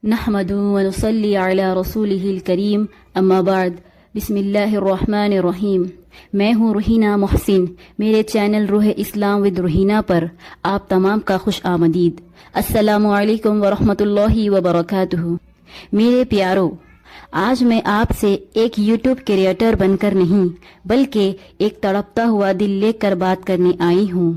نحمده ونصلي على رسوله الكريم اما بعد بسم اللہ الرحمن الرحیم۔ میں ہوں روحینہ محسن۔ میرے چینل روح اسلام ود روحینہ پر آپ تمام کا خوش آمدید۔ السلام علیکم ورحمۃ اللہ وبرکاتہ۔ میرے پیارو، آج میں آپ سے ایک یوٹیوب کریٹر بن کر نہیں بلکہ ایک تڑپتا ہوا دل لے کر بات کرنے آئی ہوں۔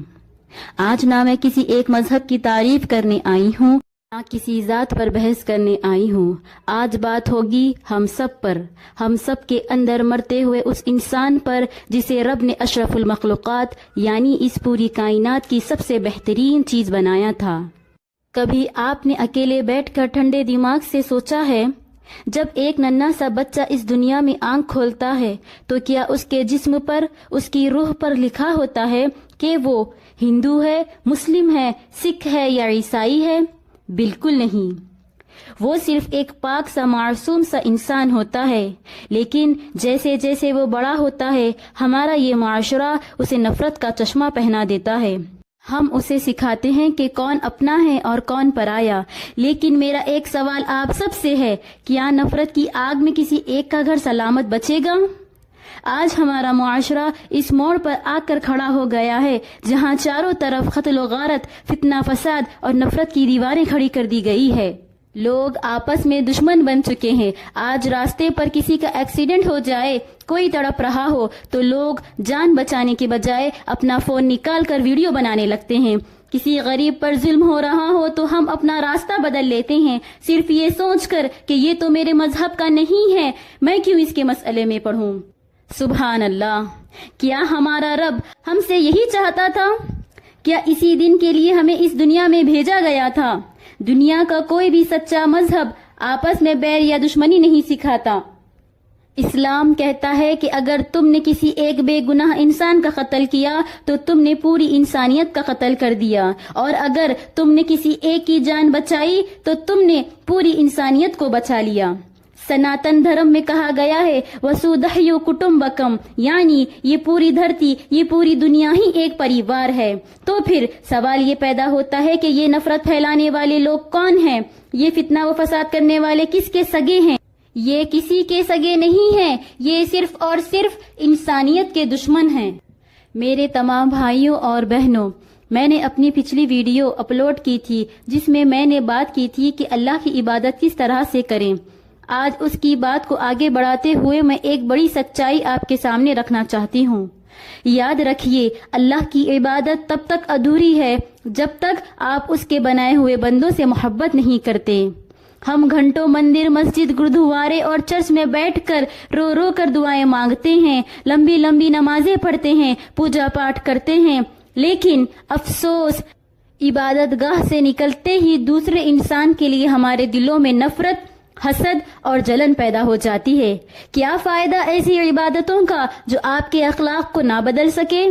آج نہ میں کسی ایک مذہب کی تعریف کرنے آئی ہوں، نہ کسی ذات پر بحث کرنے آئی ہوں۔ آج بات ہوگی ہم سب پر، ہم سب کے اندر مرتے ہوئے اس انسان پر جسے رب نے اشرف المخلوقات یعنی اس پوری کائنات کی سب سے بہترین چیز بنایا تھا۔ کبھی آپ نے اکیلے بیٹھ کر ٹھنڈے دماغ سے سوچا ہے، جب ایک ننھا سا بچہ اس دنیا میں آنکھ کھولتا ہے تو کیا اس کے جسم پر، اس کی روح پر لکھا ہوتا ہے کہ وہ ہندو ہے، مسلم ہے، سکھ ہے یا عیسائی ہے؟ بالکل نہیں۔ وہ صرف ایک پاک سا معصوم سا انسان ہوتا ہے، لیکن جیسے جیسے وہ بڑا ہوتا ہے ہمارا یہ معاشرہ اسے نفرت کا چشمہ پہنا دیتا ہے۔ ہم اسے سکھاتے ہیں کہ کون اپنا ہے اور کون پرایا۔ لیکن میرا ایک سوال آپ سب سے ہے، کیا نفرت کی آگ میں کسی ایک کا گھر سلامت بچے گا؟ آج ہمارا معاشرہ اس موڑ پر آ کر کھڑا ہو گیا ہے جہاں چاروں طرف قتل و غارت، فتنہ فساد اور نفرت کی دیواریں کھڑی کر دی گئی ہے۔ لوگ آپس میں دشمن بن چکے ہیں۔ آج راستے پر کسی کا ایکسیڈنٹ ہو جائے، کوئی تڑپ رہا ہو تو لوگ جان بچانے کے بجائے اپنا فون نکال کر ویڈیو بنانے لگتے ہیں۔ کسی غریب پر ظلم ہو رہا ہو تو ہم اپنا راستہ بدل لیتے ہیں، صرف یہ سوچ کر کہ یہ تو میرے مذہب کا نہیں ہے، میں کیوں اس کے مسئلے میں پڑھوں۔ سبحان اللہ! کیا ہمارا رب ہم سے یہی چاہتا تھا؟ کیا اسی دن کے لیے ہمیں اس دنیا میں بھیجا گیا تھا؟ دنیا کا کوئی بھی سچا مذہب آپس میں بیر یا دشمنی نہیں سکھاتا۔ اسلام کہتا ہے کہ اگر تم نے کسی ایک بے گناہ انسان کا قتل کیا تو تم نے پوری انسانیت کا قتل کر دیا، اور اگر تم نے کسی ایک کی جان بچائی تو تم نے پوری انسانیت کو بچا لیا۔ سناتن دھرم میں کہا گیا ہے وسودھیو کٹمبکم، یعنی یہ پوری دھرتی، یہ پوری دنیا ہی ایک پریوار ہے۔ تو پھر سوال یہ پیدا ہوتا ہے کہ یہ نفرت پھیلانے والے لوگ کون ہیں؟ یہ فتنہ و فساد کرنے والے کس کے سگے ہیں؟ یہ کسی کے سگے نہیں ہیں، یہ صرف اور صرف انسانیت کے دشمن ہیں۔ میرے تمام بھائیوں اور بہنوں، میں نے اپنی پچھلی ویڈیو اپلوڈ کی تھی جس میں میں نے بات کی تھی کہ اللہ کی عبادت کس طرح سے کریں۔ آج اس کی بات کو آگے بڑھاتے ہوئے میں ایک بڑی سچائی آپ کے سامنے رکھنا چاہتی ہوں۔ یاد رکھیے، اللہ کی عبادت تب تک ادھوری ہے جب تک آپ اس کے بنائے ہوئے بندوں سے محبت نہیں کرتے۔ ہم گھنٹوں مندر، مسجد، گردوارے اور چرچ میں بیٹھ کر رو رو کر دعائیں مانگتے ہیں، لمبی لمبی نمازیں پڑھتے ہیں، پوجا پاٹ کرتے ہیں، لیکن افسوس، عبادت گاہ سے نکلتے ہی دوسرے انسان کے لیے ہمارے دلوں میں نفرت، حسد اور جلن پیدا ہو جاتی ہے۔ کیا فائدہ ایسی عبادتوں کا جو آپ کے اخلاق کو نہ بدل سکے؟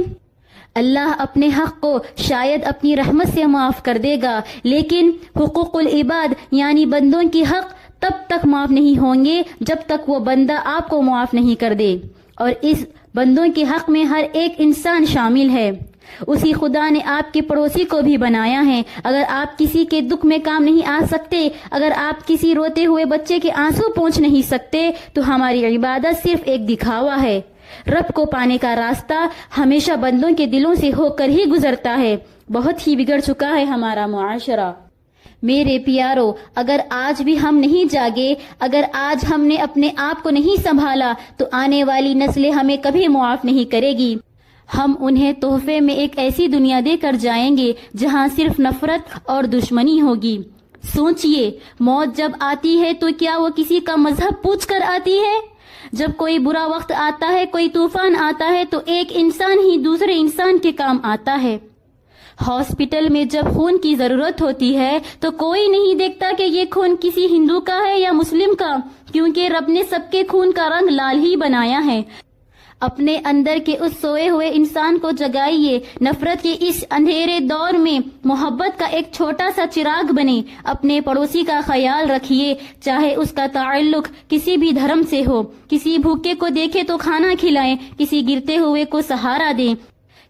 اللہ اپنے حق کو شاید اپنی رحمت سے معاف کر دے گا، لیکن حقوق العباد یعنی بندوں کی حق تب تک معاف نہیں ہوں گے جب تک وہ بندہ آپ کو معاف نہیں کر دے، اور اس بندوں کے حق میں ہر ایک انسان شامل ہے۔ اسی خدا نے آپ کے پڑوسی کو بھی بنایا ہے۔ اگر آپ کسی کے دکھ میں کام نہیں آ سکتے، اگر آپ کسی روتے ہوئے بچے کے آنسو پوچھ نہیں سکتے، تو ہماری عبادت صرف ایک دکھاوا ہے۔ رب کو پانے کا راستہ ہمیشہ بندوں کے دلوں سے ہو کر ہی گزرتا ہے۔ بہت ہی بگڑ چکا ہے ہمارا معاشرہ۔ میرے پیارو، اگر آج بھی ہم نہیں جاگے، اگر آج ہم نے اپنے آپ کو نہیں سنبھالا تو آنے والی نسلیں ہمیں کبھی معاف نہیں کرے گی۔ ہم انہیں تحفے میں ایک ایسی دنیا دے کر جائیں گے جہاں صرف نفرت اور دشمنی ہوگی۔ سوچئے، موت جب آتی ہے تو کیا وہ کسی کا مذہب پوچھ کر آتی ہے؟ جب کوئی برا وقت آتا ہے، کوئی طوفان آتا ہے تو ایک انسان ہی دوسرے انسان کے کام آتا ہے۔ ہاسپٹل میں جب خون کی ضرورت ہوتی ہے تو کوئی نہیں دیکھتا کہ یہ خون کسی ہندو کا ہے یا مسلم کا، کیونکہ رب نے سب کے خون کا رنگ لال ہی بنایا ہے۔ اپنے اندر کے اس سوئے ہوئے انسان کو جگائیے۔ نفرت کے اس اندھیرے دور میں محبت کا ایک چھوٹا سا چراغ بنے۔ اپنے پڑوسی کا خیال رکھیے، چاہے اس کا تعلق کسی بھی دھرم سے ہو۔ کسی بھوکے کو دیکھے تو کھانا کھلائیں، کسی گرتے ہوئے کو سہارا دیں،